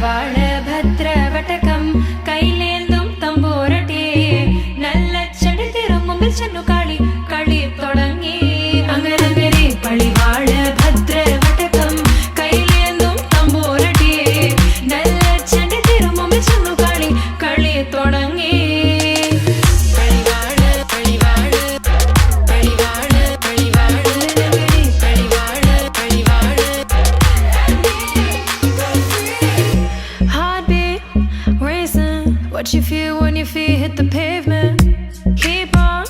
പടിവാള ഭദ്രവടകം കൈലേന്തും തമ്പൂരട്ടെ നല്ല ചടിതിരും മുമ്പിൽ ചെന്നു കളി കളി തുടങ്ങി അങ്ങനെ പടിവാള ഭദ്രവടകം കൈലേന്തും തമ്പൂരട്ടെ നല്ല ചടിതിരും മുമ്പിൽ ചെന്നു കളി കളി തുടങ്ങി What you feel when your feet hit the pavement? Keep on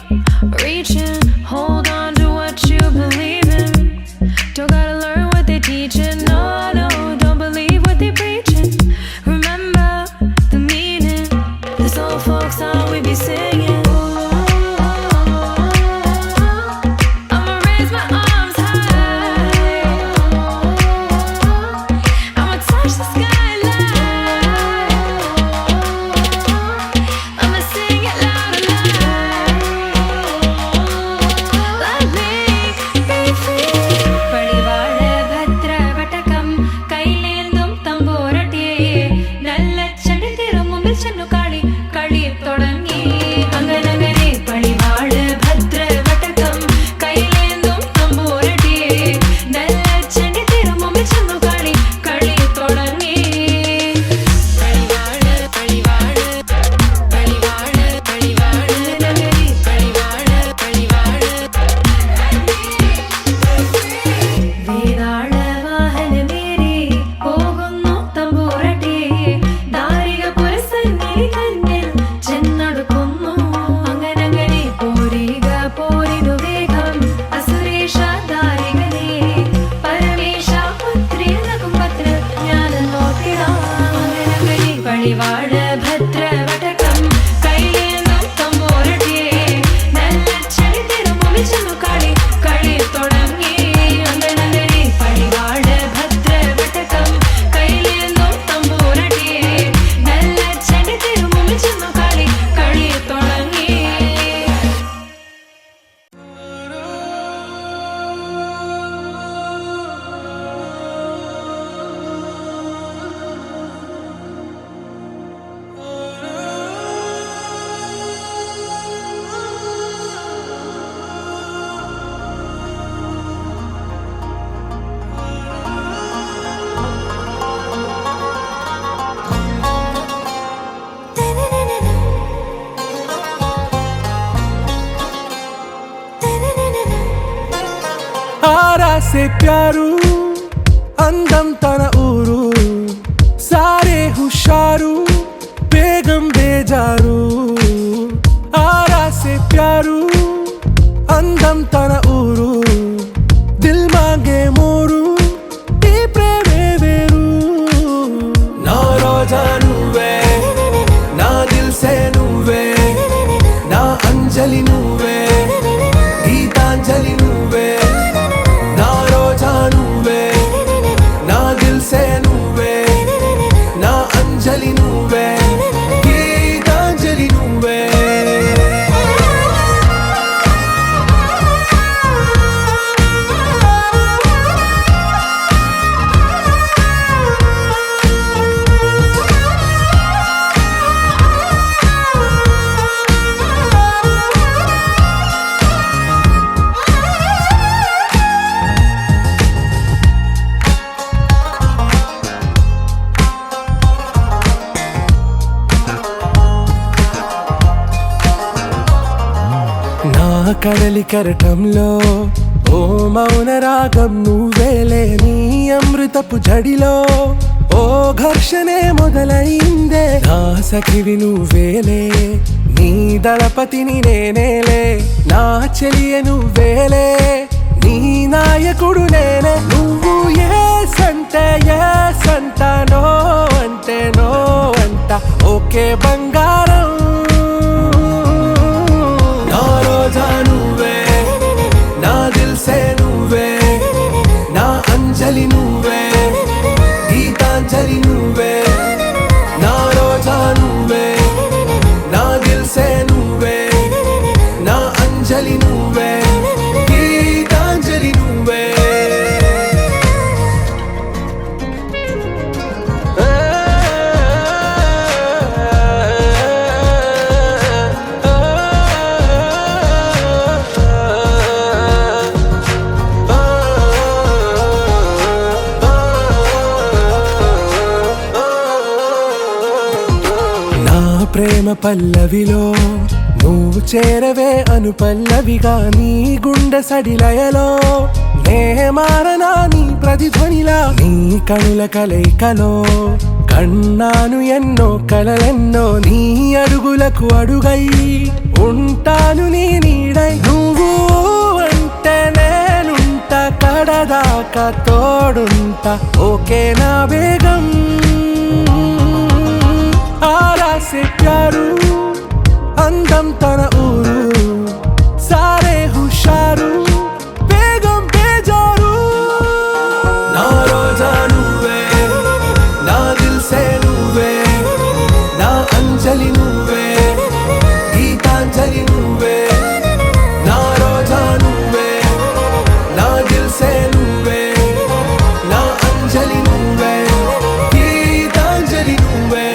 reaching, hold on to what you believe in. Don't gotta learn what they're teaching, no, no, don't believe what they're preaching. Remember the meaning, this old folk song we be singing. I'ma raise my arms high, I'ma touch the sky. से प्यारू अंदम तन ऊरू सारे हुशारू बेगम बेजारू आरा से प्यारू अंदम तन ऊरू दिल मांगे मोरू ఈ ప్రేమే వేరు నా రోజా నువ్వే నా దిల్ సే నువ్వే నా అంజలి నువ్వే గీతాంజలి నువ్వే अंजलि नुवे गीतांजलि नुवे కడలి కరటంలో ఓ మౌన రాగం నువ్వేలే నీ అమృతపు జడిలో ఓ ఘర్షణే మొదలైందే నా సఖివి నువ్వేలే నీ దళపతిని నేనేలే నా చెలియ నువ్వేలే నీ నాయకుడు నేనే నువ్వు ఏ సంట నో అంటే నో అంట ఓకే బంగారం अंजलि नुवे गीतांजलि नुवे ना रोजा नुवे ना दिल से नुवे ना अंजलि नुवे गीतांजलि नुवे ప్రేమ పల్లవిలో నువ్వు చేరవే అను పల్లవిగా నీ గుండె సడిలయలో నే మారనా నీ ప్రతిధ్వనిలా నీ కనుల కలయికలో కన్నాను ఎన్నో కలలెన్నో నీ అడుగులకు అడుగై ఉంటాను నీ నీడై నువ్వు అంటే నేనుంట కడదాకా తోడుంటా ఓకే నా బేగం आरा से प्यारू అందం తన ఊరు సారే హుషారు బేగం బేజారు నా రోజా నువ్వే నా దిల్ సే నువ్వే నా అంజలి నువ్వే గీతాంజలి నువ్వే నా రోజా నువ్వే నా దిల్ సే నువ్వే నా అంజలి నువ్వే గీతాంజలి నువ్వే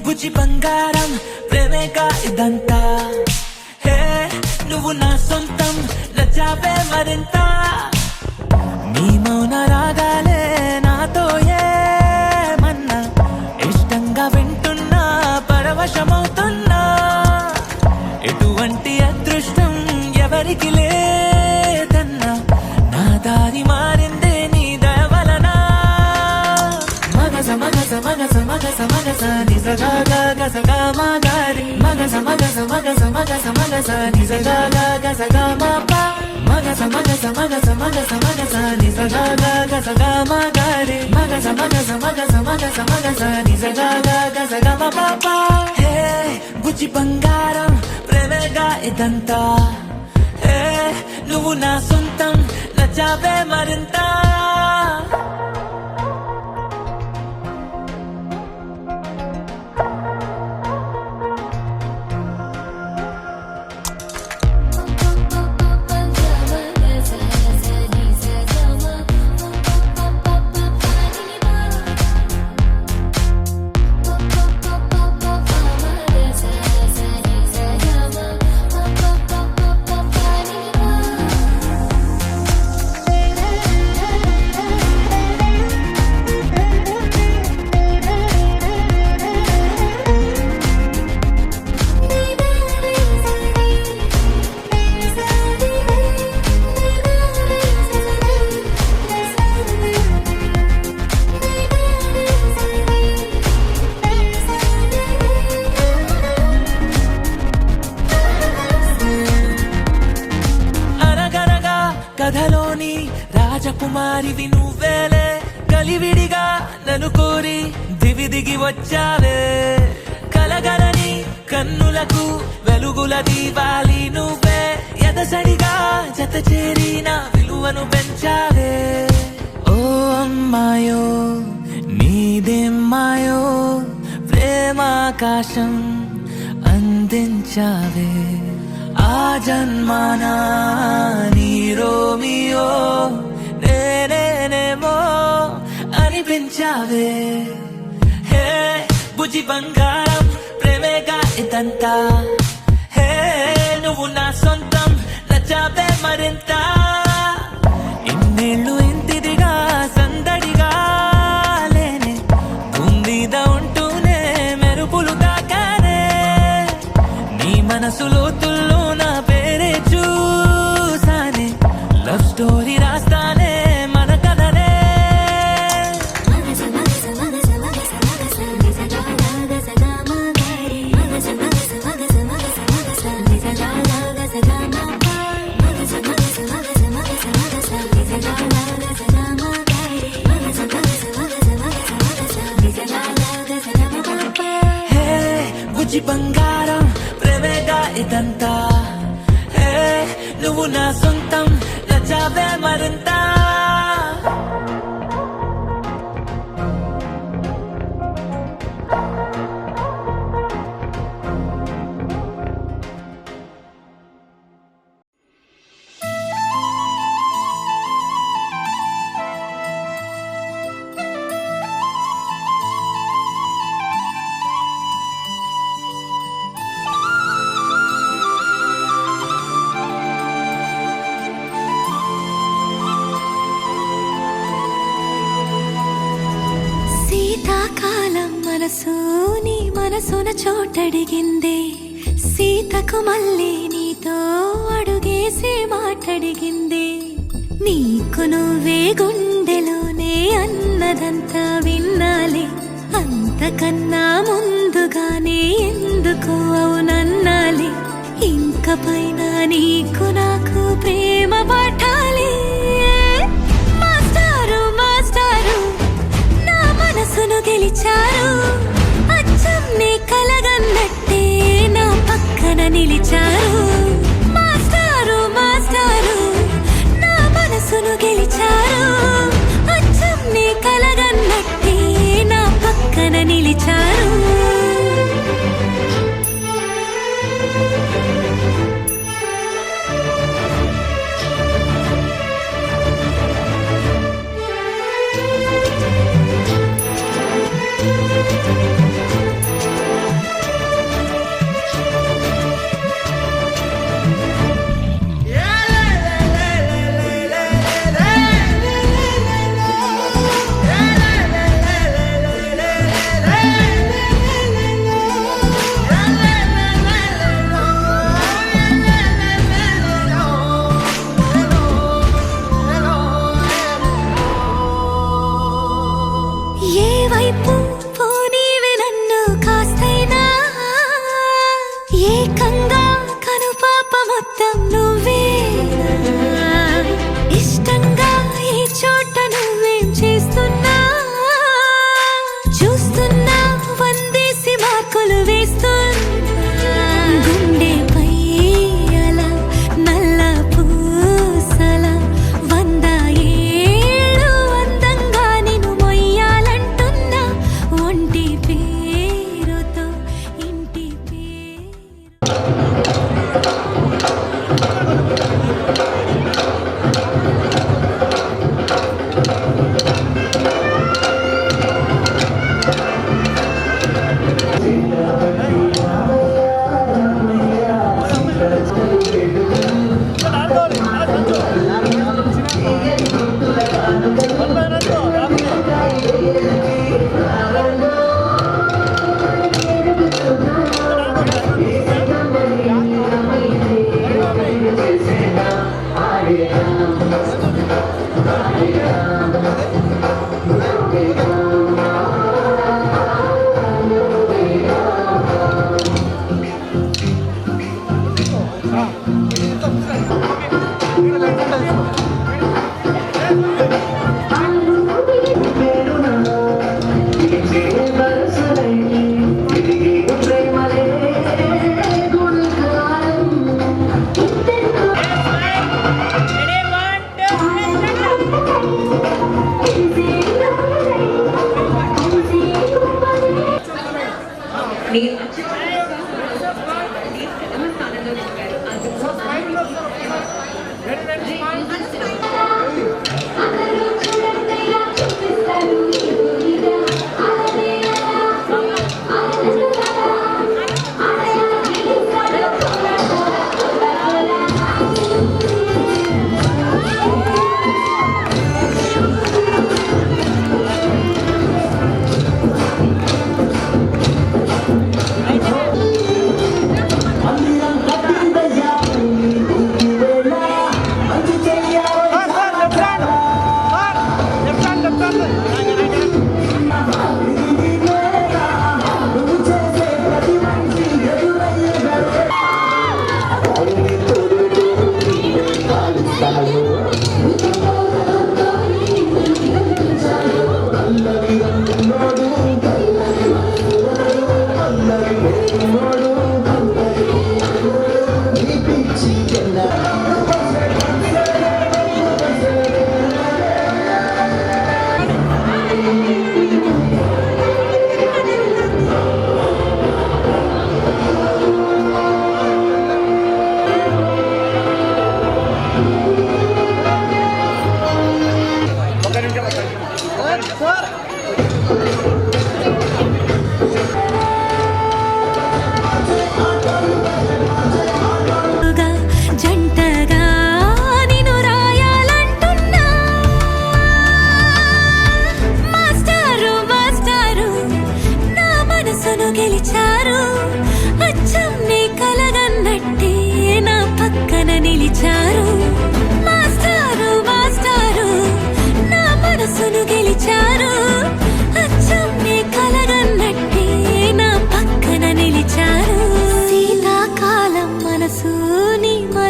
బుజ్జి బంగారం ప్రేమేగా ఇదంతా హే నువ్వు నా సొంతం నచ్చావే మరింత నీ మౌన రాగాలే నాతో ఏమన్నా ఇష్టంగా వింటున్నా పరవశమవుతున్నా ఎటువంటి అదృష్టం ఎవరికి లేదన్నా నా దారి మారిందే నీ దయ వలన మగస మగస మగస మగస మగస నిజగా గసగా మాగారి మగస మగస మగస మగస మగస నిజగా గసగా మాపా మగస మగస మగస మగస మగస నిజగా గసగా మాగారి మగస మగస మగస మగస మగస నిజగా గసగా మాపా హే బుజ్జి బంగారం ప్రేమేగా ఇదంతా హే నువ్వు నా సొంతం నచ్చావే మరింత కథలోని రాజకుమారివి నువ్వేలే కలివిడిగా నన్ను కోరి దివి దిగి వచ్చావే కలగలని కన్నులకు వెలుగుల దీవాలి నువ్వే ఎదసడిగా జత చేరి నా విలువను పెంచావే ఓ అమ్మాయో నీదేమ్మాయో ప్రేమాకాశం అందించావే ఆ జన్మానా నీ రోమియో నేనేనేమో అనిపించావే హే బుజ్జి బంగారం ప్రేమేగా ఇదంతా హే నువ్వు నా సొంతం నచ్చావే మరింత ఇన్నేళ్ళు ఇంతిదిగా సందడిగా లేనే గుండీద ఉంటూనే మెరుపులు తాకానే నీ మనసులో తుల్లో నా పేరే చూసానే లవ్ స్టోరీ రాస్తానే మన కథనే హే బుజ్జి బంగారం ప్రేమేగా ఇదంతా హే నువ్వు నా సొంతం నచ్చావే మరింత సొగసు నీ మనసున చోటడిగిందే సీతకు మళ్ళీ నీతో అడుగేసి మాటడిగిందే నీకు నువ్వే గుండెలోనే అన్నదంతా విన్నాలే అంతకన్నా ముందుగానే ఎందుకు అవునన్నాలే ఇంక పైన నీకు నాకు ప్రేమ పాఠాలే మాస్టారు మాస్టారు నా మనసును గెలిచారు అచ్చం నీ కలగన్నట్టే నా పక్కన నిలిచారు మాస్టారు మాస్టారు నా మనసును గెలిచారు అచ్చం నీ కలగన్నట్టే నా పక్కన నిలిచారు ఏకంగా కనుపాప మొత్తం నువ్వే ఇష్టంగా ఈ చోట నువ్వేం చేస్తున్నా చూస్తున్నా వందేసి మార్కులు వేస్తున్నా గుండెపై అలా నల్ల పూసల 100 ఏళ్ళు అందంగా నిన్ను మొయ్యాలంటున్నా ఒంటి పేరుతో ఇంటి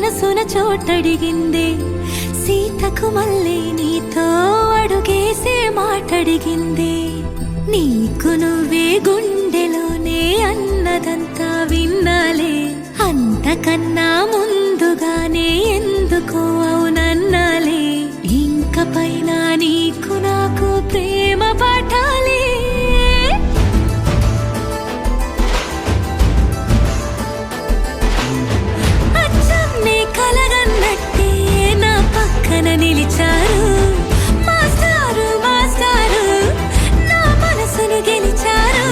మనసున చోటడిగిందే సీతకు మళ్ళీ నీతో అడుగేసే మాటడిగిందే నీకు నువ్వే గుండెలోనే అన్నదంతా విన్నాలే అంతకన్నా ముందుగానే ఎందుకో అవునన్నాలే ఇంక పైన నీకు నాకు ప్రేమ పాఠాలే కలగన్నట్టే నా పక్కన నిలిచారు మాస్టారు మాస్టారు నా మనసును గెలిచారు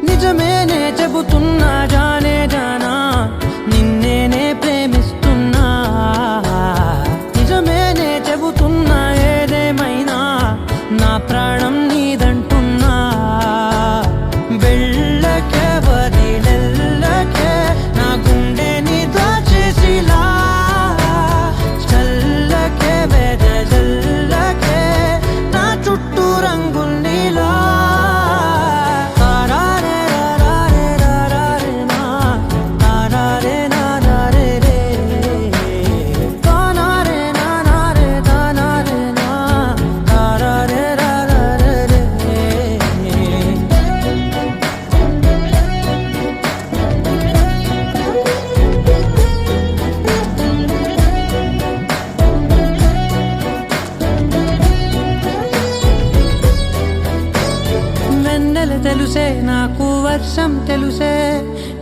నిజమేనే చెబుతున్నా జానే జానా నిన్నేనే ప్రేమిస్తున్నా నిజమేనే చెబుతున్నా ఏదేమైనా నా ప్రాణం నీదంటున్నా వెళ్ళకే వదిలెల్లకే నా గుండెని దాచేసిలా చల్లకే వెదజల్లకే నా చుట్టూ రంగుల్నిలా తెలుసే నాకు వర్షం తెలుసే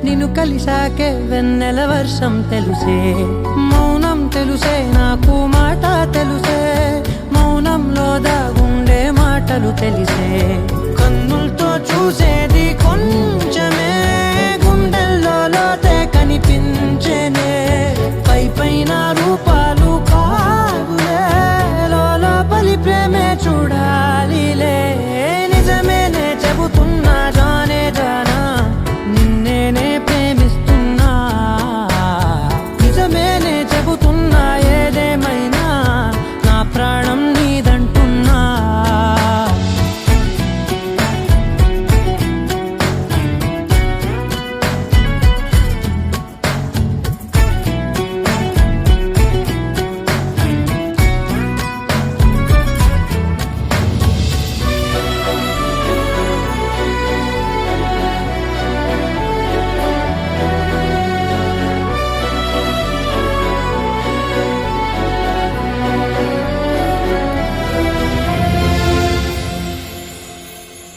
నిన్ను కలిసాకే వెన్నెల వర్షం తెలుసే మౌనం తెలుసే నాకు మాట తెలుసే మౌనంలో దాగుండే మాటలు తెలిసే కన్నులతో చూసేది కొంచెమే గుండెల్లో లోతే కనిపించేనే పై పైన రూపాలు కాదులే లోపలి ప్రేమే చూడాలిలే నిజమేనే చెబుతున్నా జానే జానా నిన్నేనే ప్రేమిస్తున్నా నిజమేనే చెబుతున్నా ఏదేమైనా నా ప్రాణం నీదంటున్నా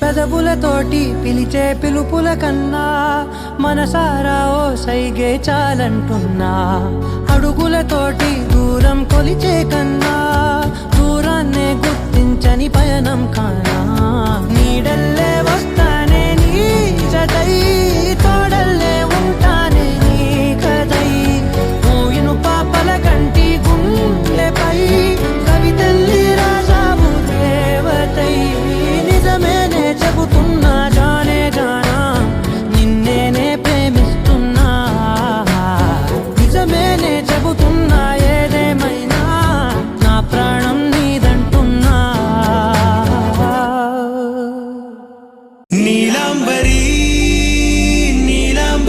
పెదవులతోటి పిలిచే పిలుపుల కన్నా మనసారా ఓ సైగే చాలంటున్నా అడుగులతోటి దూరం కొలిచే కన్నా దూరాన్నే గుర్తించని పయనం కానా నీడల్లే వస్తానే నీ జతై తోడల్లే ఉంటానే నీ కదై మూయిను పాపల కంటి గుండెపై కవితల్లి రాజావు దేవతై నిజమేనే చెబుతున్నా జానే జానా నిన్నేనే ప్రేమిస్తున్నా నిజమేనే చెబుతున్నా ఏదేమైనా నా ప్రాణం నీదంటున్నా నీలాంబరీ నీలాంబరీ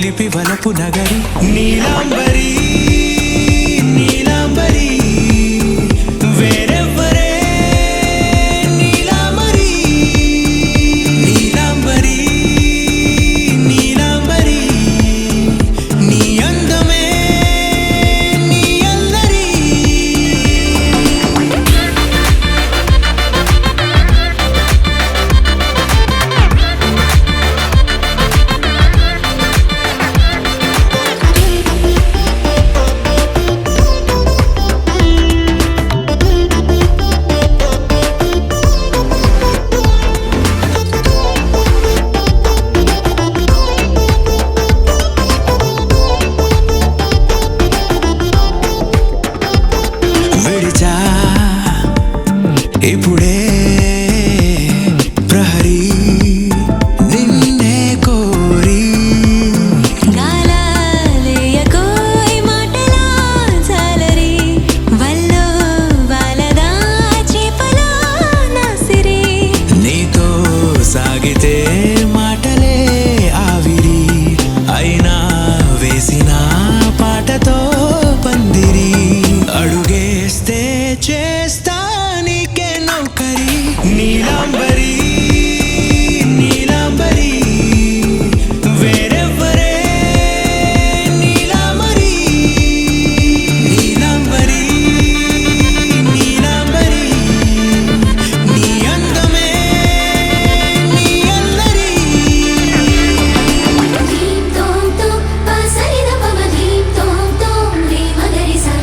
చిలిపి వలపు నగరి నీలాంబరి నీలాంబరి వేరెవ్వరే నీలాంబరి నీలాంబరి నీలాంబరి నీ అందమే నీ అల్లరి విడిచా ఇప్పుడే ప్రహరీ నిన్నే కోరి గాలాలేయకోయ్ మాటలా జాలరి వల్లో వాలదా చేపలా నాసిరి నీతో సాగితే మాటలే ఆవిరి అయినా వేసిన పాటతో పందిరి అడుగేస్తే చేస్తా నీకే నౌకరి నీలాంబరి నీలాంబరి వేరెవ్వరే నీలాంబరి నీలాంబరి నీలాంబరి నీ అందమే నీ అల్లరి ధీం తోం తోం పసరిద పమ ధీం తోం తోం రే మగరిసా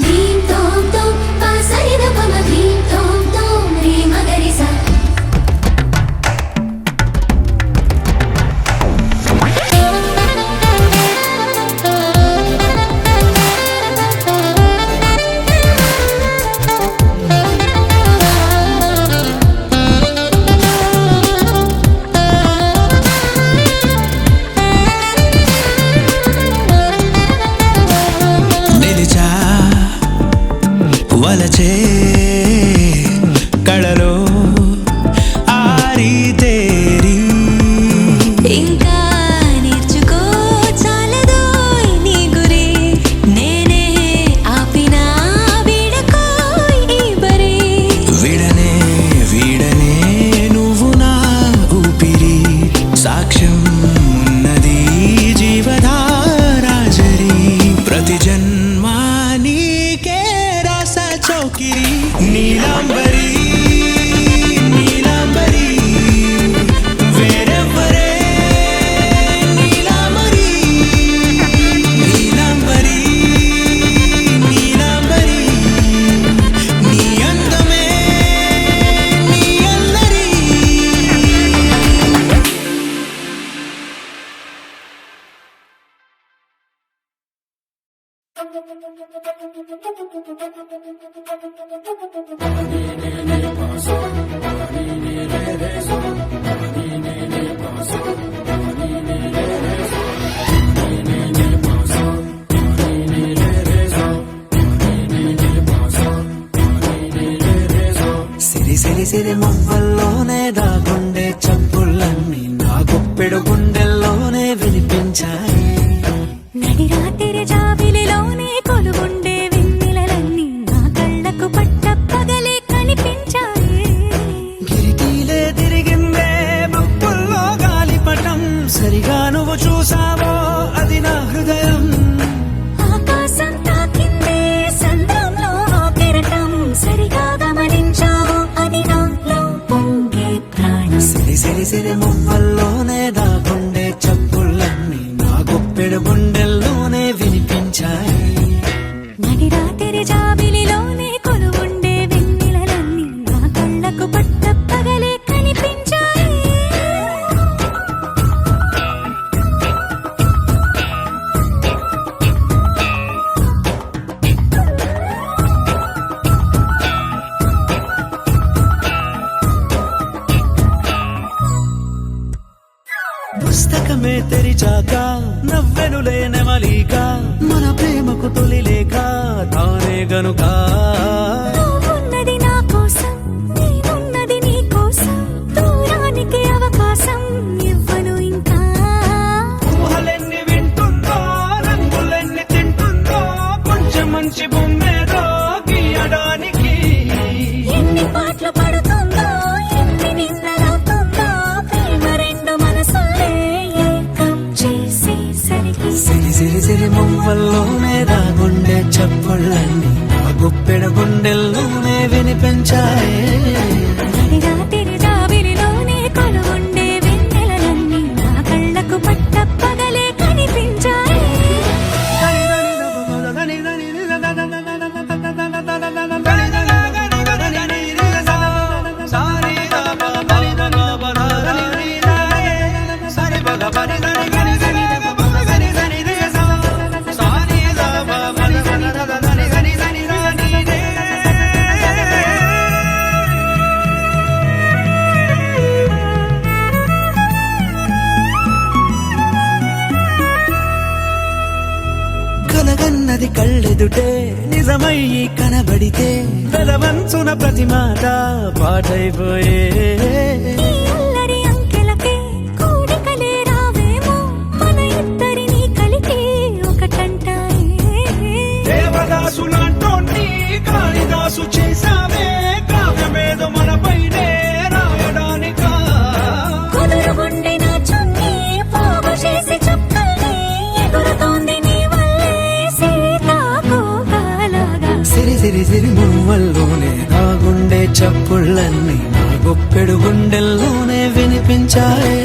ధీం తోం తోం పసరిద పమ ధీం తోం తోం రే మగరిసా నిలిచా వలచే కళలో ఆరి తేరి ఇంకా నేర్చుకో చాలదోయ్ నీ గురి నేనే ఆపినా వీడకోయ్ ఈ బరి విడనే వీడనే నువ్వు నా ఊపిరి సాక్ష్యం ఉన్నది జీవధారాజరి ప్రతి జన్మా నీకే రాస చౌకిరి నీలాంబరి నీలాంబరి వేరెవ్వరే నీలాంబరి నీలాంబరి నీలాంబరి నీ అందమే నీ అల్లరి సిరి సిరి సిరి మువ్వల్లోనే దాగుండే చప్పుళ్ళన్నీ నా గుప్పెడు గుండెల్లోనే వినిపించాయి నడి రాత్రి జాబిలిలోనే కొలువుండే వెన్నెలలన్నీ నా కళ్ళకు పట్ట పగలే కనిపించాయి కిరికీలే తిరిగిందే మబ్బుల్లో గాలిపటం సరిగా నువ్వు చూసావో అది నా హృదయం ఆకాశం తాకిందే సంద్రంలో ఆ కెరటం సరిగా గమనించావు అది నాలో పొంగే ప్రాణం సిరి సిరి సిరి మువ్వల్లోనే దాగుండే చప్పుళ్ళన్నీ నా గుప్పెడు గుండెల్లోనే వినిపించాయి నడి రాత్రి జాబిలిలోనే కొలువుండే వెన్నెలలన్నీ నా కళ్ళకు పట్ట పగలే కనిపించాయి పుస్తకమే తెరిచాక నవ్వెనులే నెమలిక మన ప్రేమకు తొలి లేక తానే గనుక నువ్వున్నది నా కోసం నేనున్నది నీ కోసం దూరానికి చప్పుళ్ళన్నీ నా గుప్పెడు గుండెల్లోనే వినిపించాయే. రాత్రి జాబిలిలోనే కొలువుండే వెన్నెలలన్నీ నా కళ్ళకు పట్టపగలే కనిపించాయి. కలగన్నది కళ్ళెదుటే నిజమయ్యి కనబడితే వెలవంచున ప్రతి మాట పాటైపోయే. ఈ అల్లరి అంకెలకే కూడికలే రావేమో మన ఇద్దరిని కలిపి ఒకటంటాయే. దేవదాసులాంటోన్ని కాళిదాసు చేసావే కావ్యమేదో మనపైనే రాయడానికా. కుదురుగుండె నా చున్నీ పోగు చేసి చుక్కల్ని ఎగురుతోంది నీ వల్లే సీతాకోకలాగా. సిరి సిరి సిరి మువ్వల్లోనే నా గుండె చప్పుళ్ళన్నీ నా గుప్పెడు గుండెల్లోనే వినిపించాయే.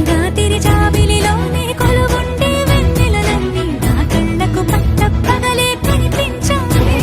రాత్రి జాబిలిలోనే కొలువుండే వెన్నెలలన్నీ నా కళ్ళకు పట్టపగలే కనిపించాయి.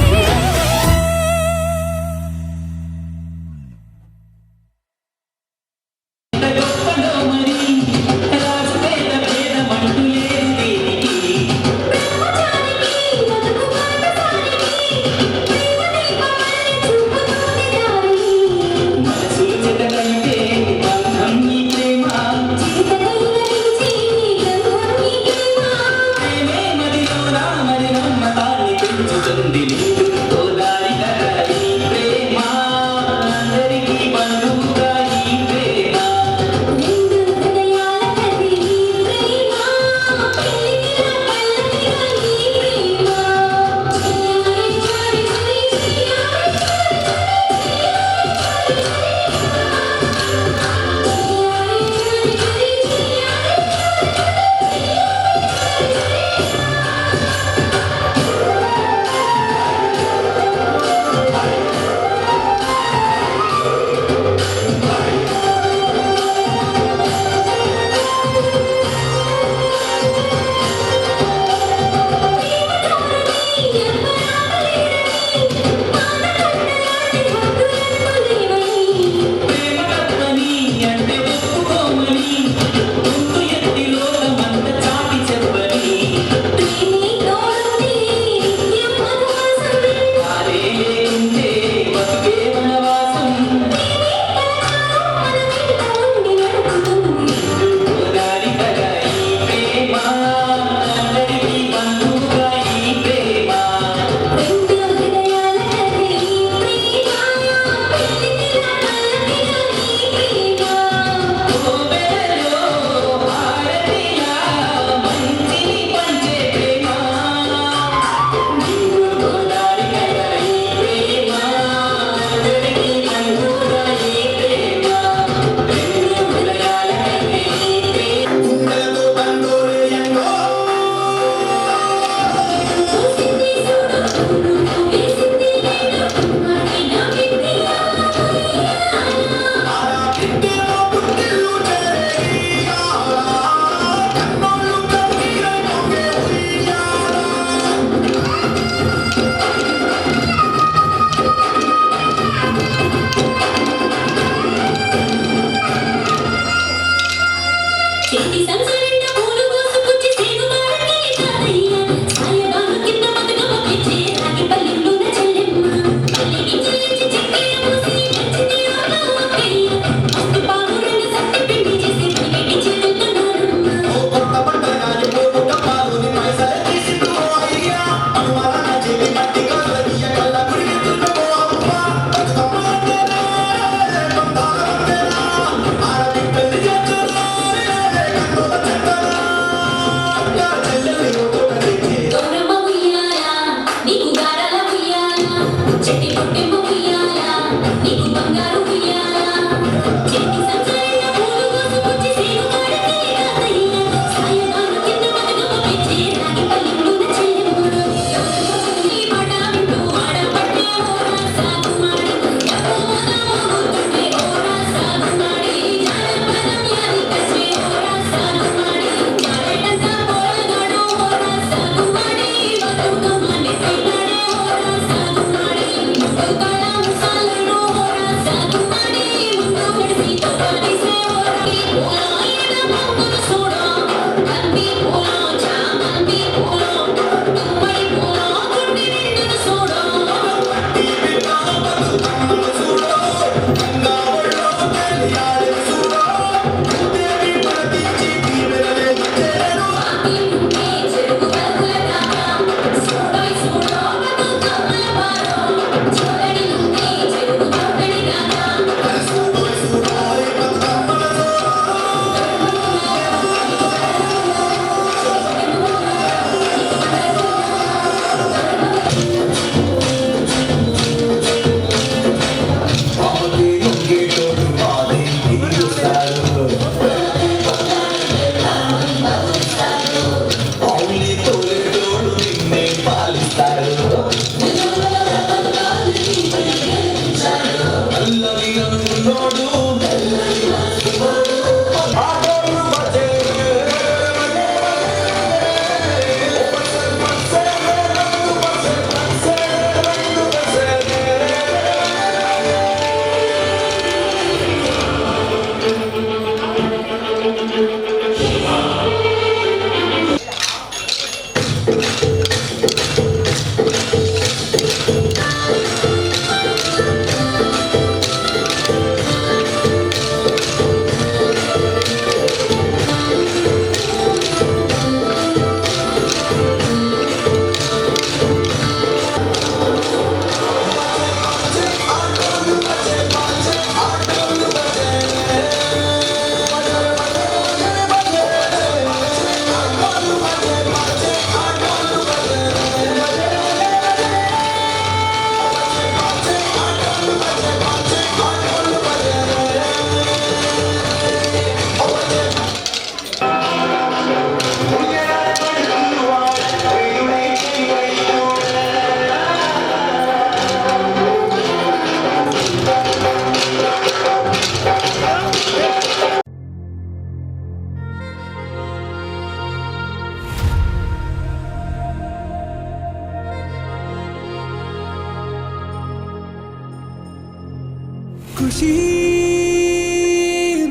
ఖుషి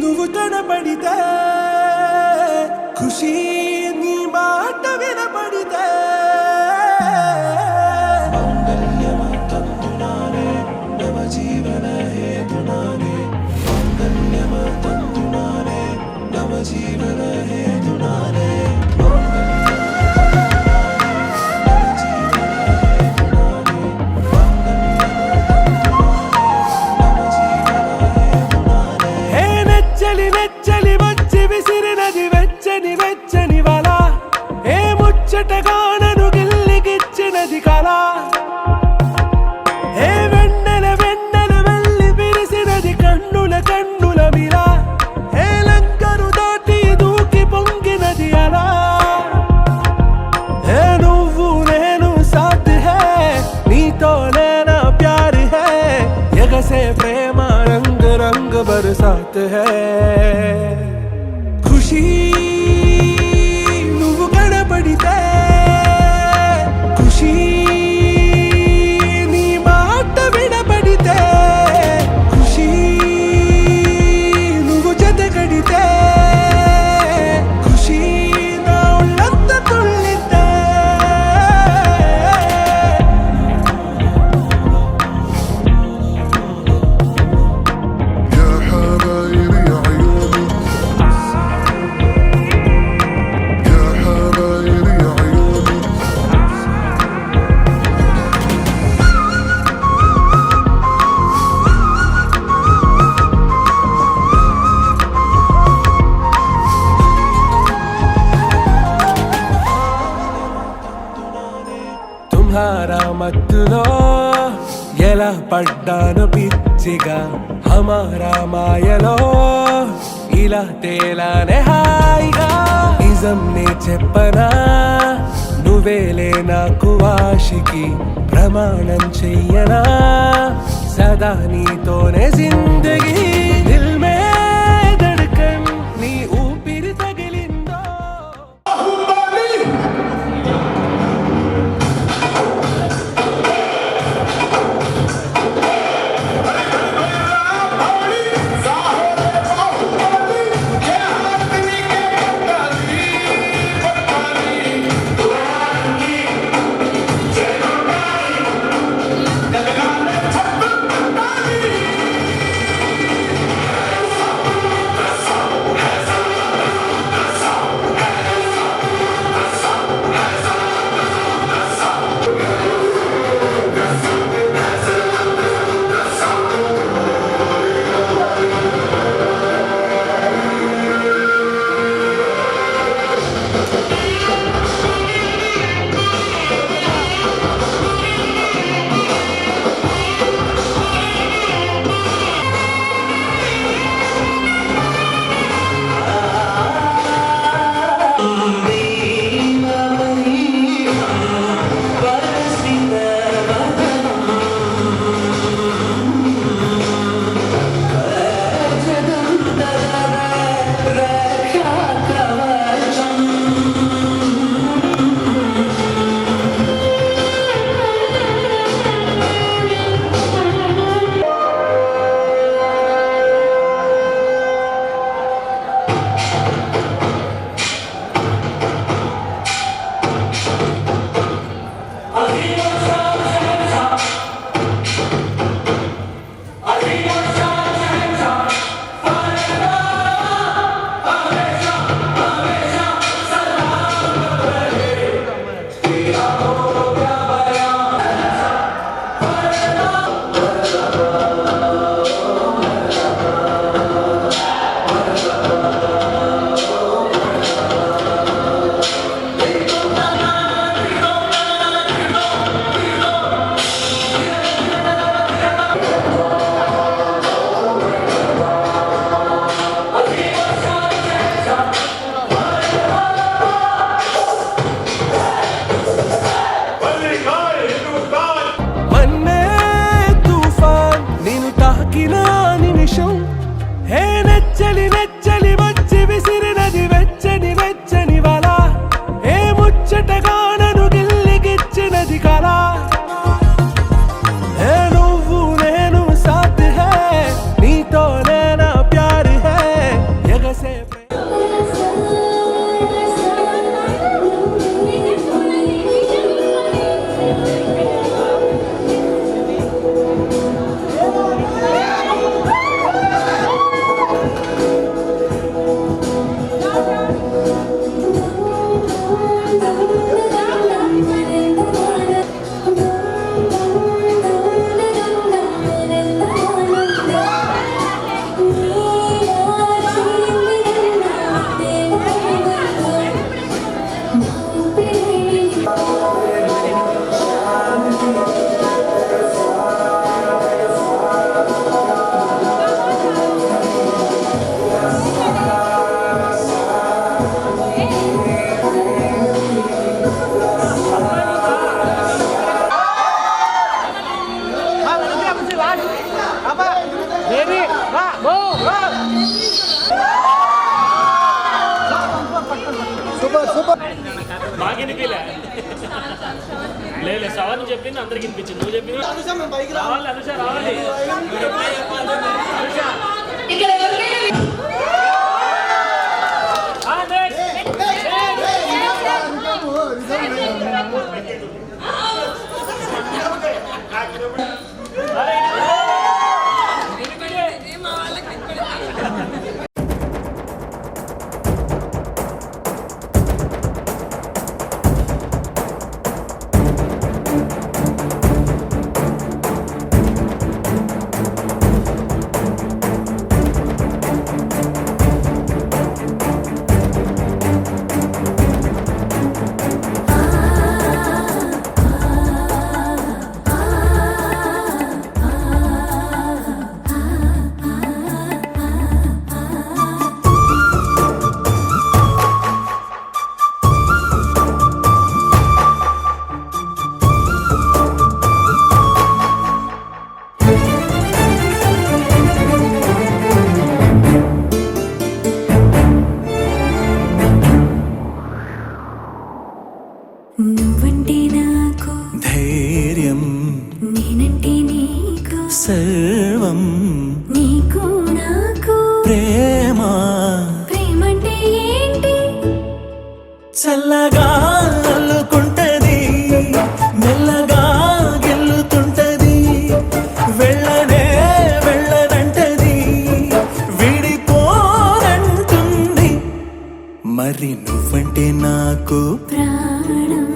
నువ్వు కనబడితే ఖుషి నీ మాట వినపడితే మంగళ్యమతంతునానే నవ జీవన హేతునానే మంగళ్యమతంతునానే నవ జీవన హేతునానే ముచ్చటగానను గిల్లిగిచ్చినది కళ ఏ వెన్నెల వెన్నెల వెళ్ళి విరిసినది కన్నుల కన్నుల మిల ఏ లంకను దాటి దూకి పొంగినది అలా ఏ నువ్వు నేను సాథ్ హే నీతోనే నా ప్యార్ హే ఎగసే ప్రేమ రంగ్ రంగ్ బరసాత్ హే ఖుషి పడితే ఖుషి నీ మాట వినపడితే ఖుషి నువ్వు జత కడితే ఖుషి నా ఉళ్ళంత తుళ్ళితే మత్తులో ఎలా పడ్డాను పిచ్చిగా హమారా మాయలో ఇలా తేలానే హాయిగా నిజం నే చెప్పనా నువ్వేలే నాకు ఆశికి ప్రమాణం చెయ్యనా సదా నీతోనే జిందగీ దిల్ మే ధడ్కన్ నీ ఊపిరి తగిలిందో తాకిన ఆ నిమిషం హే నెచ్చలి నెచ్చలి వచ్చి విసిరినది వెచ్చని వెచ్చని వల ఏ ముచ్చటగా నన్ను గిల్లిగిచ్చినది కళ ఏ నువ్వు నేను సాథ్ హై నీతోనే నా ప్యార్ హై ఎగసే బాగా వినిపిలే లేదు సవాల్ చెప్పింది అందరికి వినిపించింది నువ్వు చెప్పింది రావాలి అనుష రావాలి నువ్వంటే నాకు ధైర్యం నేనంటే నీకు సర్వం నీకు నాకు ప్రేమ ప్రేమంటే ఏంటి చల్లగా అల్లుకుంటది మెల్లగా గెల్లుతుంటది వెళ్ళనే వెళ్ళనంటది విడిపోనంటుంది మరి నువ్వంటే నాకు ప్రాణం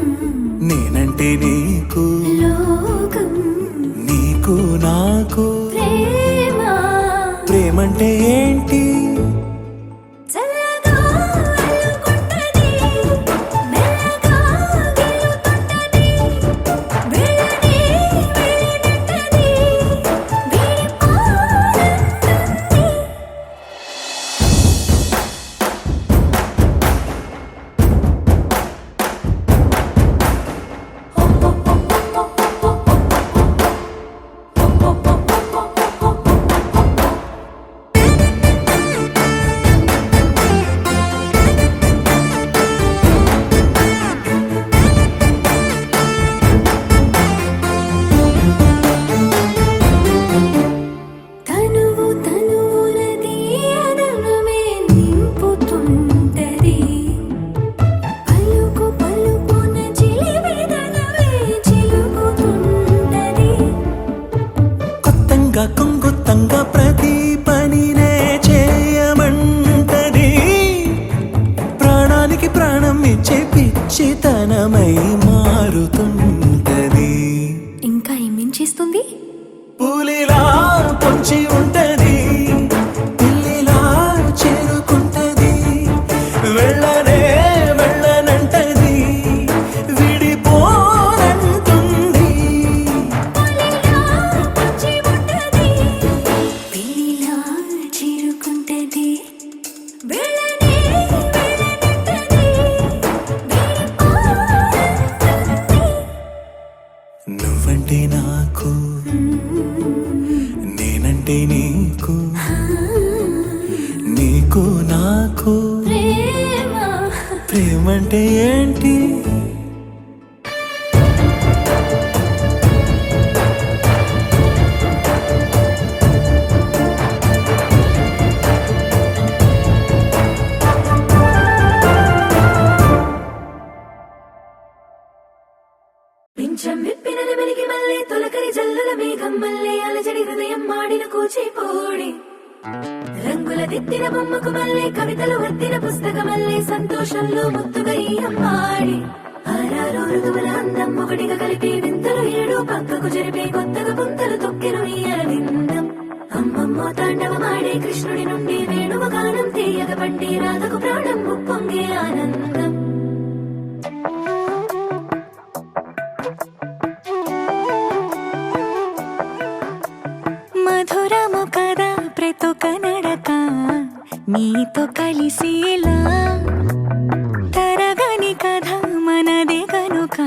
నేనంటే నీకు లోకం నీకు నాకు ప్రేమ ప్రేమంటే ఏంటి చల్లగా అల్లుకుంటది మెల్లగా గెలుతుంటది వెళ్ళనే వెళ్ళనంటది విడిపోనంటుంది తనువు తనువునది అదనమే నింపుతుంటది పలుకు పలుకున చిలివిదనవే చిలుకుతుంటది కొత్తంగా కొంగొత్తంగా ప్రతి పనినే చేయమంటది ప్రాణానికి ప్రాణం ఇచ్చే పిచ్చితనమై మారుతుంటది ఇంకా ఏమేం చేస్తుంది పులిలా పొంచి ఉంటది పిల్లిలా చేరుకుంటది వెళ్ళనే వెళ్ళనంటది విడిపోనంటుంది పులిలా పొంచి ఉంటది పిల్లిలా చేరుకుంటది వెళ్ళనే వెళ్ళనంటది విడిపోనంటుంది నువ్వంటే నాకు నేనంటే ఏంటి నీకు నీకు నాకు ప్రేమ ప్రేమంటే ఏంటి పింఛం విప్పినది వెలిగి మళ్ళీ తొలకరి జల్లుల మేఘం మళ్ళీ అలజడి హృదయం మాడిన కూచిపోడి రంగుల దిద్దిన బొమ్మకు మళ్ళీ కవితలు వద్దిన పుస్తకమల్లే సంతోషంలో ముద్దుగా ఈ అమ్మాడి ఆరారు ఋతువుల అందం ఒకటిగా కలిపి వింతలు ఏడు పక్కకు జరిపే కొత్తగా పుంతలు తొక్కెను ఈ అరవిందం అమ్మమ్మో తాండవమాడే కృష్ణుడి నుండి వేణువ గానం తీయగ పండి రాధకు ప్రాణం ఉప్పొంగే ఆనందం మధురము కదా ప్రతొక నడక నీతో కలిసేలా తరగని కథ మనదే కనుక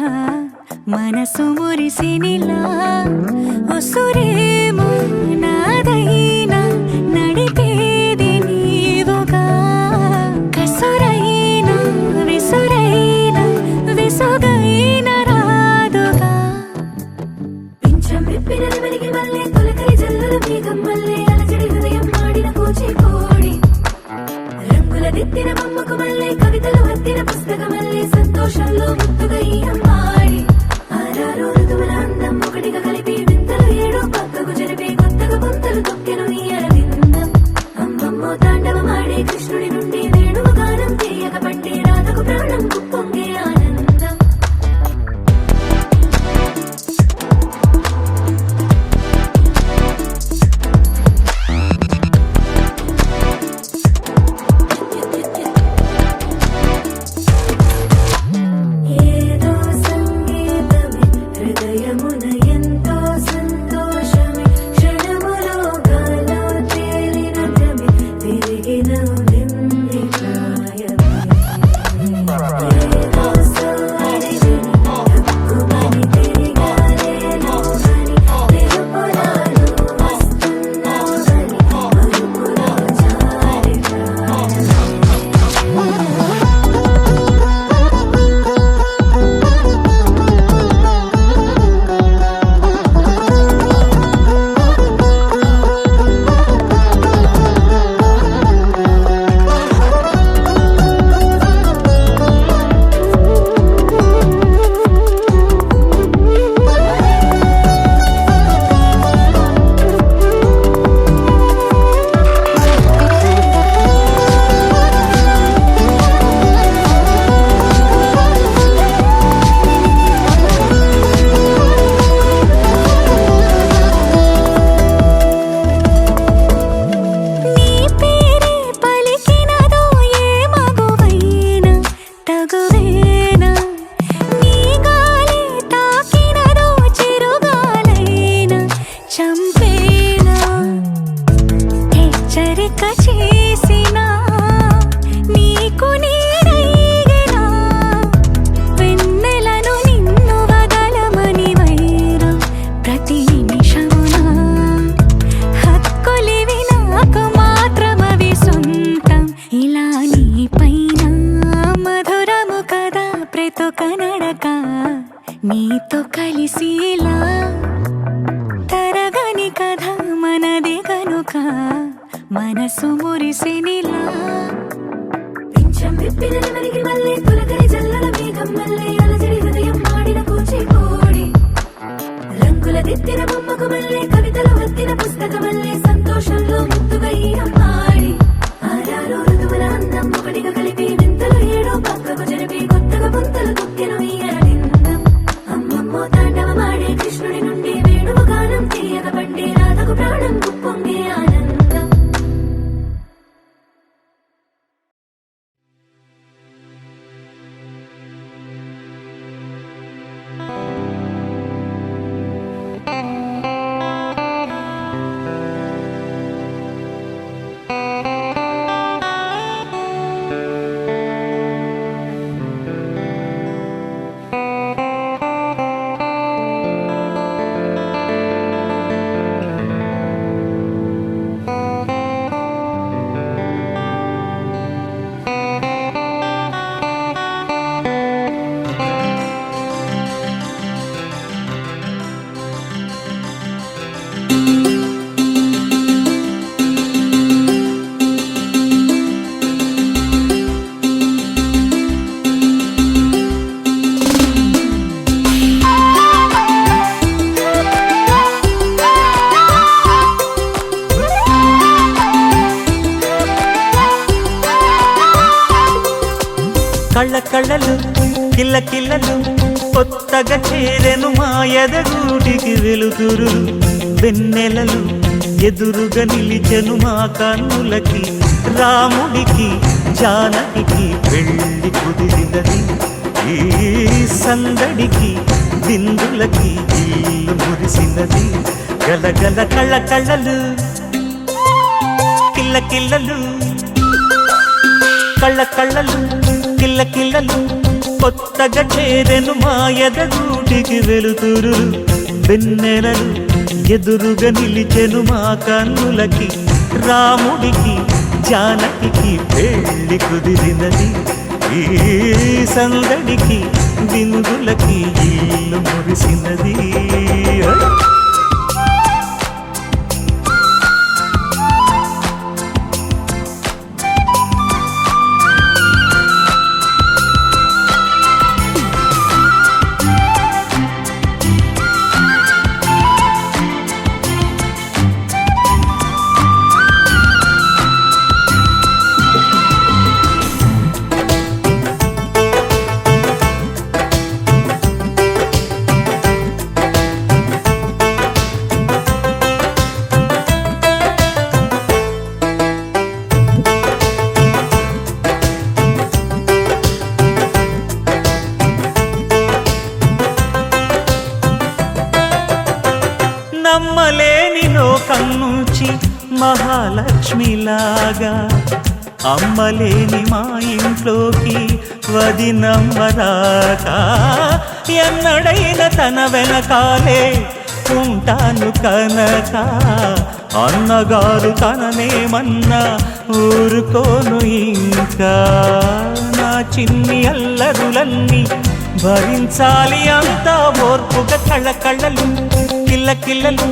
మనసు మురిసినిలా ఉసురేమో నాదైనా నడిపేది నీవుగా కసురైనా విసురైనా విసుగైన రాదుగా పింఛం విప్పినది వెలిగి మళ్ళీ తొలకరి జల్లుల మేఘం మళ్ళీ అలజడి హృదయం మాడిన కూచిపోడి రంగుల దిద్దిన బొమ్మకు మళ్ళీ కవితలు వద్దిన పుస్తకమల్లే సంతోషంలో ముద్దుగా ఈ అమ్మాడి ఆరారు ఋతువుల అందం ఒకటిగా కలిపి వింతలు ఏడు పక్కకు జరిపే కొత్తగా పుంతలు తొక్కెను ఈ అరవిందం అమ్మమ్మో తాండవమాడే కృష్ణుడి నుండి వేణువ గానం తీయగ పండి రాధకు ప్రాణం ఉప్పొంగే ఆనందం ఏదో సంగీతమే హృదయమున ఎంతో సంతోషమే క్షణములో గాలో తేలిన భ్రమే తిరిగి నవ్వింది ప్రాయమే ఏదో సోయని తక్కువని తిరిగాలేను అని తెలుపురాను వస్తున్నావని మరుపులో జారి ప్రాణమే నీ పేరే పలికినదో ఏ మగువైనా తగువేనా నీ గాలి తాకినదో చిరుగాలైనా చంపేనా హెచ్చరిక చేసినా నీకు నీడైనా వెన్నెలను నిన్ను వదలమని వైరం ప్రతి నిమిషమునా హక్కులివి నాకు మాత్రమవి సొంతం ఇలా నీ పైన మధురము కదా ప్రతొక నడక నీతో కలిసేలా తరగని కథ మనదే కనుక మనసు మురిసినిలా పింఛం విప్పినది వెలిగి మళ్ళీ తొలకరి జల్లుల మేఘం మళ్ళీ అలజడి హృదయం మాడిన కూచిపోడి రంగుల దిద్దిన బొమ్మకు మళ్ళీ కవితలు వద్దిన పుస్తకమల్లే సంతోషంలో ముద్దుగా ఈ అమ్మాడి ఆరారు ఋతువుల అందం ఒకటిగా కలిపి వింతలు ఏడు పక్కకు జరిపి కొత్తగా పుంతలు తొక్కెను ఈ అరవిందం అమ్మమ్మో తాండవమాడే కృష్ణుడి నుండి వేణువ గానం తీయగ పండి రాధకు ప్రాణం ఉప్పొంగే ఆనందం కళ్ళ కళ్ళలు కిల్ల కిల్లలు కొత్తగా చేరెను మా ఎదగూటికి వెలుతురు వెన్నెలలు ఎదురుగా నిలిచెను మా కన్నులకి రాముడికి జానకి పెళ్లి కుదిరినది ఈ సందడికి బిందులకి ఇల్లు మురిసినది గలగల కళ్ళ కళ్ళలు కిల్ల కిల్లలు కళ్ళ కళ్ళలు కిల్ల కిల్లలు కొత్తగా చేరెను మా ఎదగూటికి వెలుతురు వెన్నెలలు ఎదురుగా నిలిచెను మా కన్నులకి రాముడికి జానకి పెళ్లి కుదిరినది ఈ సందడికి బిందులకి ఇల్లు మురిసినది నమ్మలేని లోకం నుంచి మహాలక్ష్మిలాగా అమ్మలేని మా ఇంట్లోకి వదినమ్మరాక ఎన్నడైన తన వెనకాలే ఉంటాను కనక అన్నగారు తననేమన్నా ఊరుకోను ఇంకా నా చిన్ని అల్లరులన్నీ భరించాలి అంతా ఓర్పుగా కళ్ళ కళ్ళలు కిల్ల కిల్లలు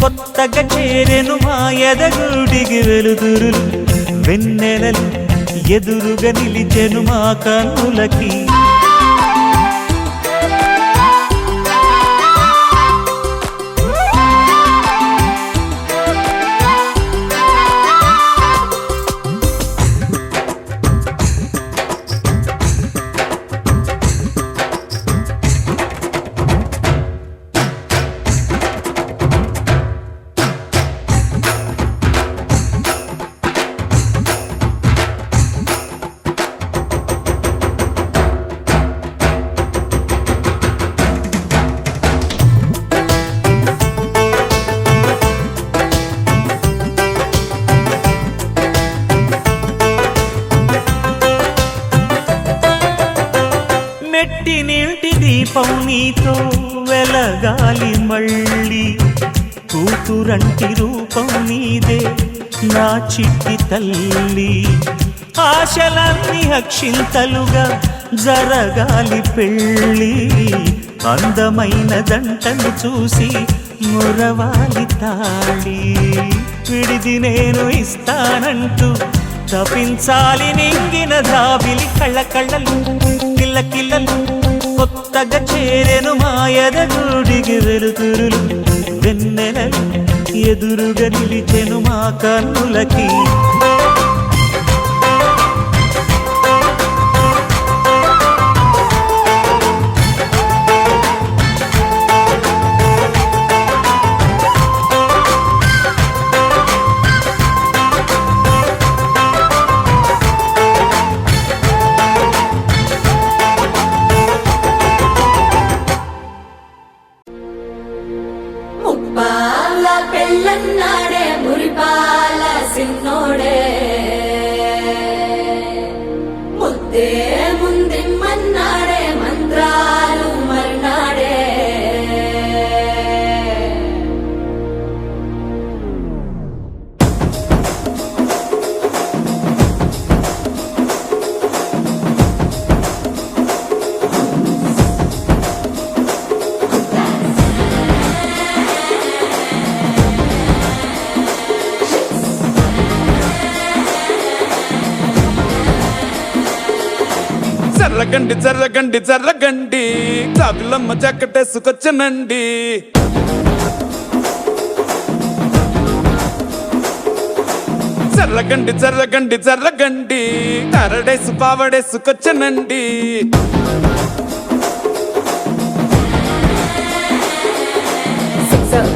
కొత్తగా చేరెను మా ఎదగూడికి వెలుతురులు వెన్నెలలు ఎదురుగా నిలిచెను మా కన్నులకి మెట్టి నీటి దీపం నీతో వెలగాలి మళ్ళీ కూతురంటి రూపం నీదే నా చిట్టి తల్లి ఆశలన్నీ అక్షింతలుగా జరగాలి పెళ్ళి అందమైన దంటను చూసి మురవాలి తాళి విడిది నేను ఇస్తానంటూ తపించాలి నింగిన దాబిలి కళ్ళ కళ్ళలు కిల్ల కిల్లలు కొత్తగా చేరెను మా ఎదగూడికి వెలుతురులు వెన్నెలలు ఎదురుగా నిలిచెను మా కన్నులకి ముప్పాల పెళ్ళన్నాడే మురిపాల సిన్నోడే ముద్దే ముందిమ్మన్నాడే మంత్రాలు మర్నాడే జర్రగండి జర్రగండి జర్రగండి చాకులమ్మ చర్రగండి చర్రగండి చర్రగండి కరడేసు పావడేసుకొచ్చనండి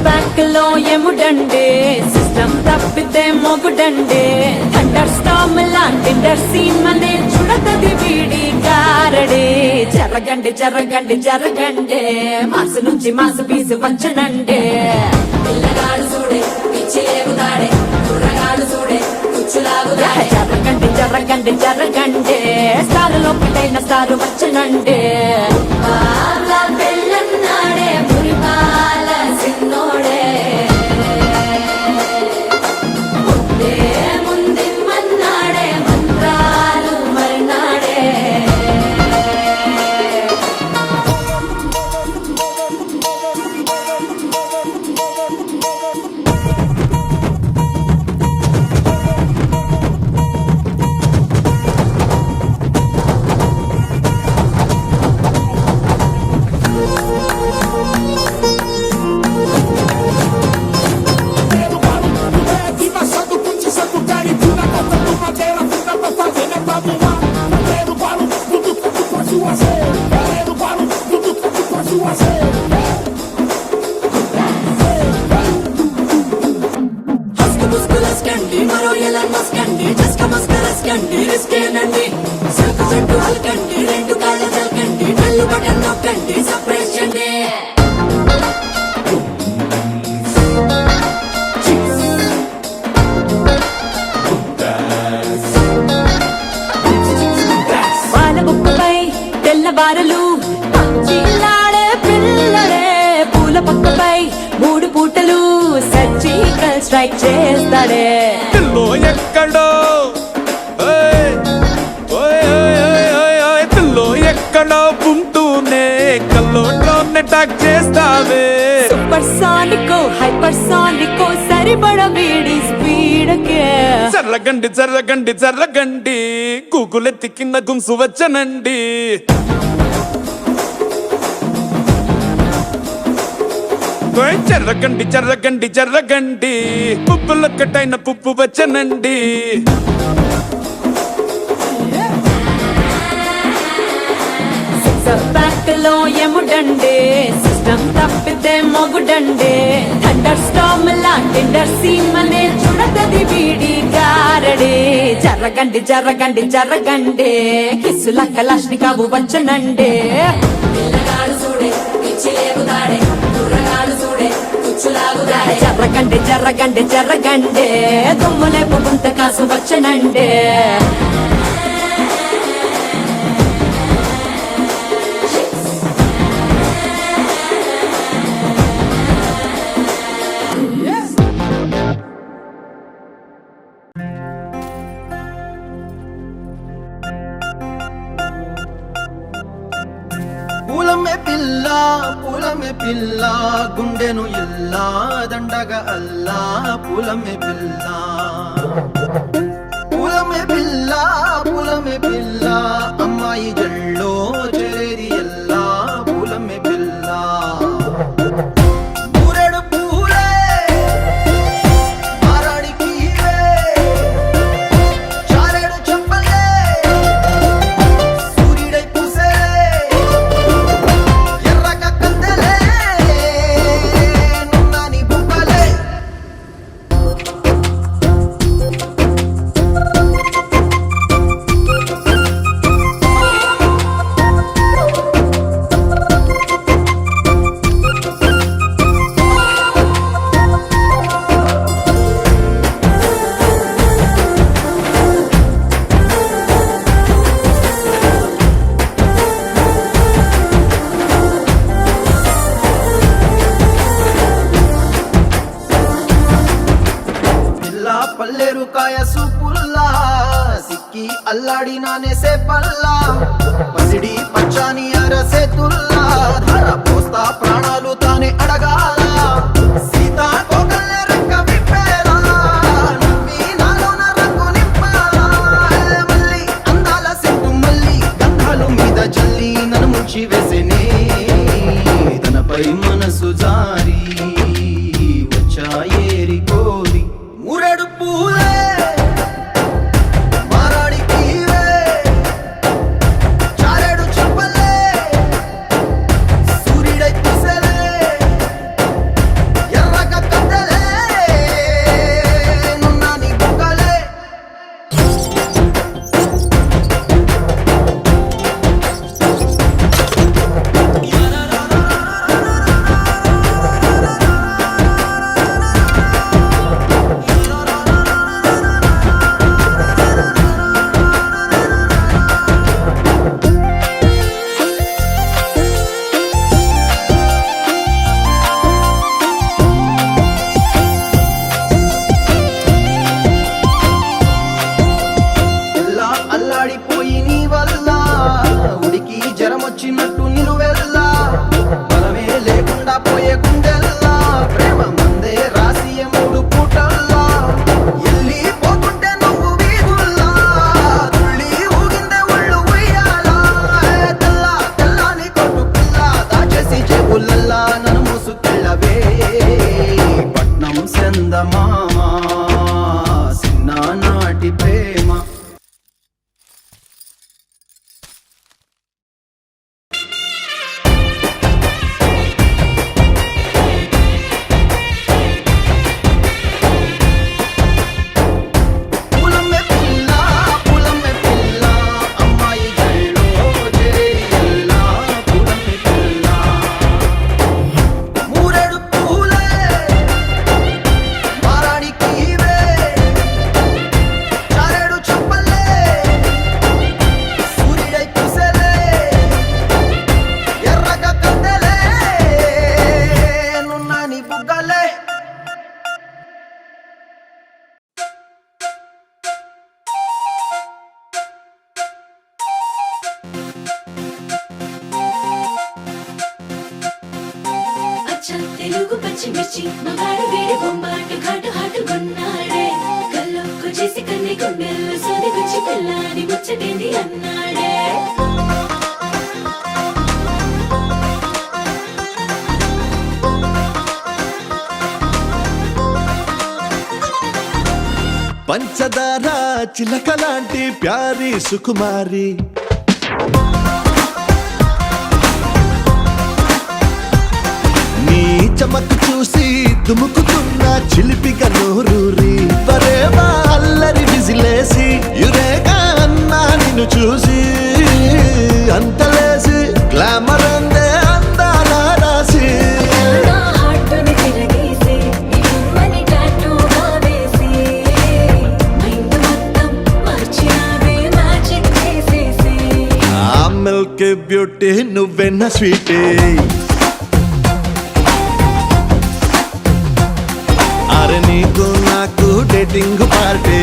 బ్యాక్ లో ఎముడండే సిస్టమ్ తప్పితే మొగుడండే థండర్ స్టామ్ లాంటి సీన్ మనే చూడతది వీడి కారడే జరగండి జరగండి జరగండి మాసు నుంచి మాసు పీసు వచ్చనండే పిల్లగాడు చూడే పిచ్చి లేగుతాడే కుర్రగాడు చూడే కుచ్చులాగుతాడే జరగండి జరగండి జరగండి స్టారులో పిల్లైన స్టారు వచ్చనండే పెళ్ళన్నాడే మురిపాల సిన్నోడే ముందే మన్నాడే మంత్రాలు మరినాడే మరో ఎలా మస్కండి జస్క మస్కరస్కండి రిస్కేనండి సరుకు చెట్టు అల్కండి రెండు కాళ్ళ చల్కండి నల్లు బటన్ నొక్కండి సప్రెస్ చేయండి వాళ్ళ బుక్కపై తెల్లవారలు చిల్లాడే పిల్లడే పూల పక్కపై మూడు పూటలు సర్జికల్ స్ట్రైక్ చేస్తాడే పిల్లో ఎక్కడో ఓయ్ ఓయ్ ఓయ్ ఓయ్ ఓయ్ పిల్లో ఎక్కడో ఉంటూనే కల్లోట్లోనే టాక్ చేస్తావే సూపర్ సానికో హైపర్ సానికో సరిపడ వీడి స్పీడ్కే చర్రగండి చర్రగండి చర్రగండి గూగులెత్తి కింద గుంసు వచ్చనండి చర్రగండి చర్రగండి చర్రగండి పుప్పులొక్కటైన పుప్పు వచ్చనండి బ్యాక్ లో ఎముడండే సిస్టమ్ తప్పితే మొగుడండే థండర్ స్టామ్ లాంటి సీన్ మనే చూడతది వీడి కారడే జరగండి జరగండి జరగండి కిస్సుల కలాష్నికావు వచ్చనండే పిల్లగాడు చూడే పిచ్చి లేగుతాడే కుర్రగాడు చూడే కుచ్చులాగుతాడే జరగండి జరగండి జరగండి దుమ్ములేపు గుంత కాసు వచ్చనండే పూలమే పిల్ల గుండెను ఇల్లా దండగా అల్లా పూలమే పిల్ల పూలమే పిల్ల అమ్మాయి జల్లో చేరేది ఎల్లా పూలమే పిల్ల పూరెడు పూలే మారాడికి చారేడు చెప్పలే సూర్యుడై పూసే పల్లెరుకాయ సూపుల్లా సిక్కి అల్లాడినానే సే పల్లా పసిడి పచ్చాని అరసే తుల్లా ధర పోస్తా ప్రాణాలు తానే అడగాల సీతా కోకల్లె రెక్క విప్పేలా నవ్వి నాలోన రంగు నింపాలా మళ్ళీ అందాల సెట్టు మళ్ళీ గంధాలు మీద జల్లి నన్ను ముంచి వేసేనే తనపై మనసు జారి వచ్చా ఏరి కోరి మురెడు పూలే తెలుగు పచ్చిమిర్చి మగాడు వీడి బొమ్మాటు ఘాటు హాటు కొన్నాడే కళ్ళొక్కు చేసి కన్ని గుండెల్లో సోది గుచ్చి పిల్లాని ముచ్చటేంది అన్నాడే పంచదార చిలక లాంటి ప్యారి సుకుమారి నీ చమకు చూసి దుముకుతున్న చిలిపిగా నోరూరి పరేవా అల్లరి విజిలేసి యురేగా అన్నా నిన్ను చూసి అంతలేసి గ్లామర్ అందే అందాల రాసి మిల్క్ బ్యూటీ నువ్వెన్న స్వీటే అరే నీకు నాకు డేటింగ్ పార్టీ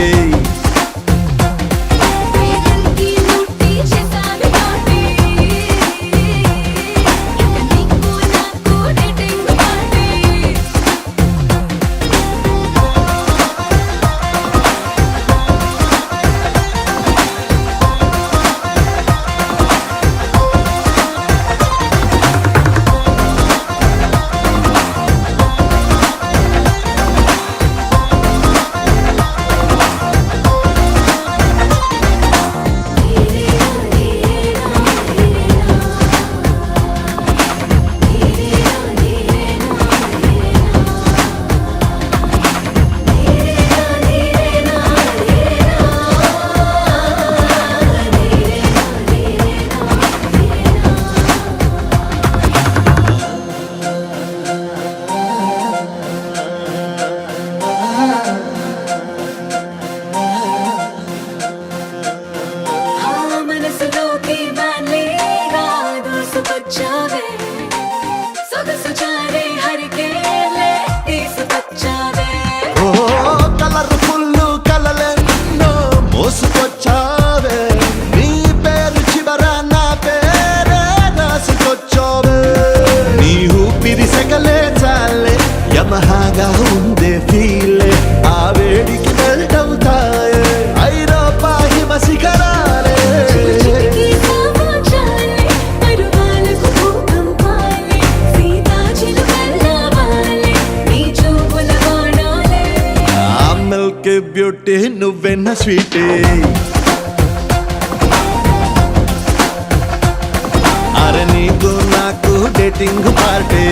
మోసుకొచ్చావే నీ పేరు చివర నా పేరే రాసుకొచ్చావే నీ ఊపిరి సెగలే చాలే యమహాగా ఉందే ఫీలే ఆ వేడికి మెల్ట్ అవుతాయే ఐరోపా హిమ శిఖరాలే మిల్క్ బ్యూటీ నువ్వెన్న స్వీటే అరే నీకు నాకు డేటింగ్ పార్టీ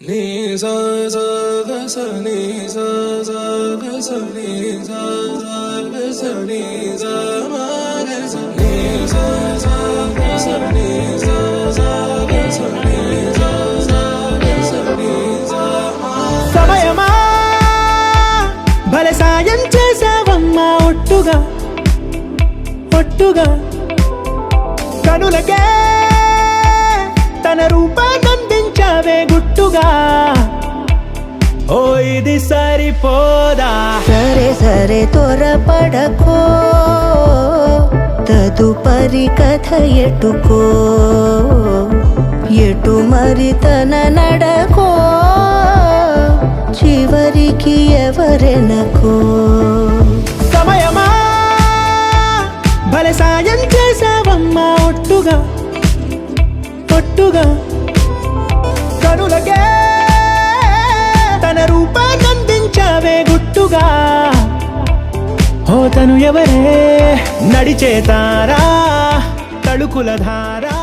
నీ సా సా గ స నీ సా సా గ స నీ సా సా గ స నీ సా మా గ స నీ సా సా గ స నీ సా సా గ స నీ సా సా గ స నీ సా మా సమయమా భలే సాయం చేసావమ్మా ఒట్టుగా ఒట్టుగా కనులకే తన రూపాన్నందించావే గుట్టుగా ఓ ఇది సరిపోదా సరే సరే త్వరపడకో తదుపరి కథ ఎటుకో ఎటు మరి తన నడకో చివరికి ఎవరెనకో సమయమా భలే సాయం చేసావమ్మా ఒట్టుగా ఒట్టుగా కనులకే తన రూపాన్నందించావే గుట్టుగా ఓ తను ఎవరే నడిచేతారా తళుకుల ధారా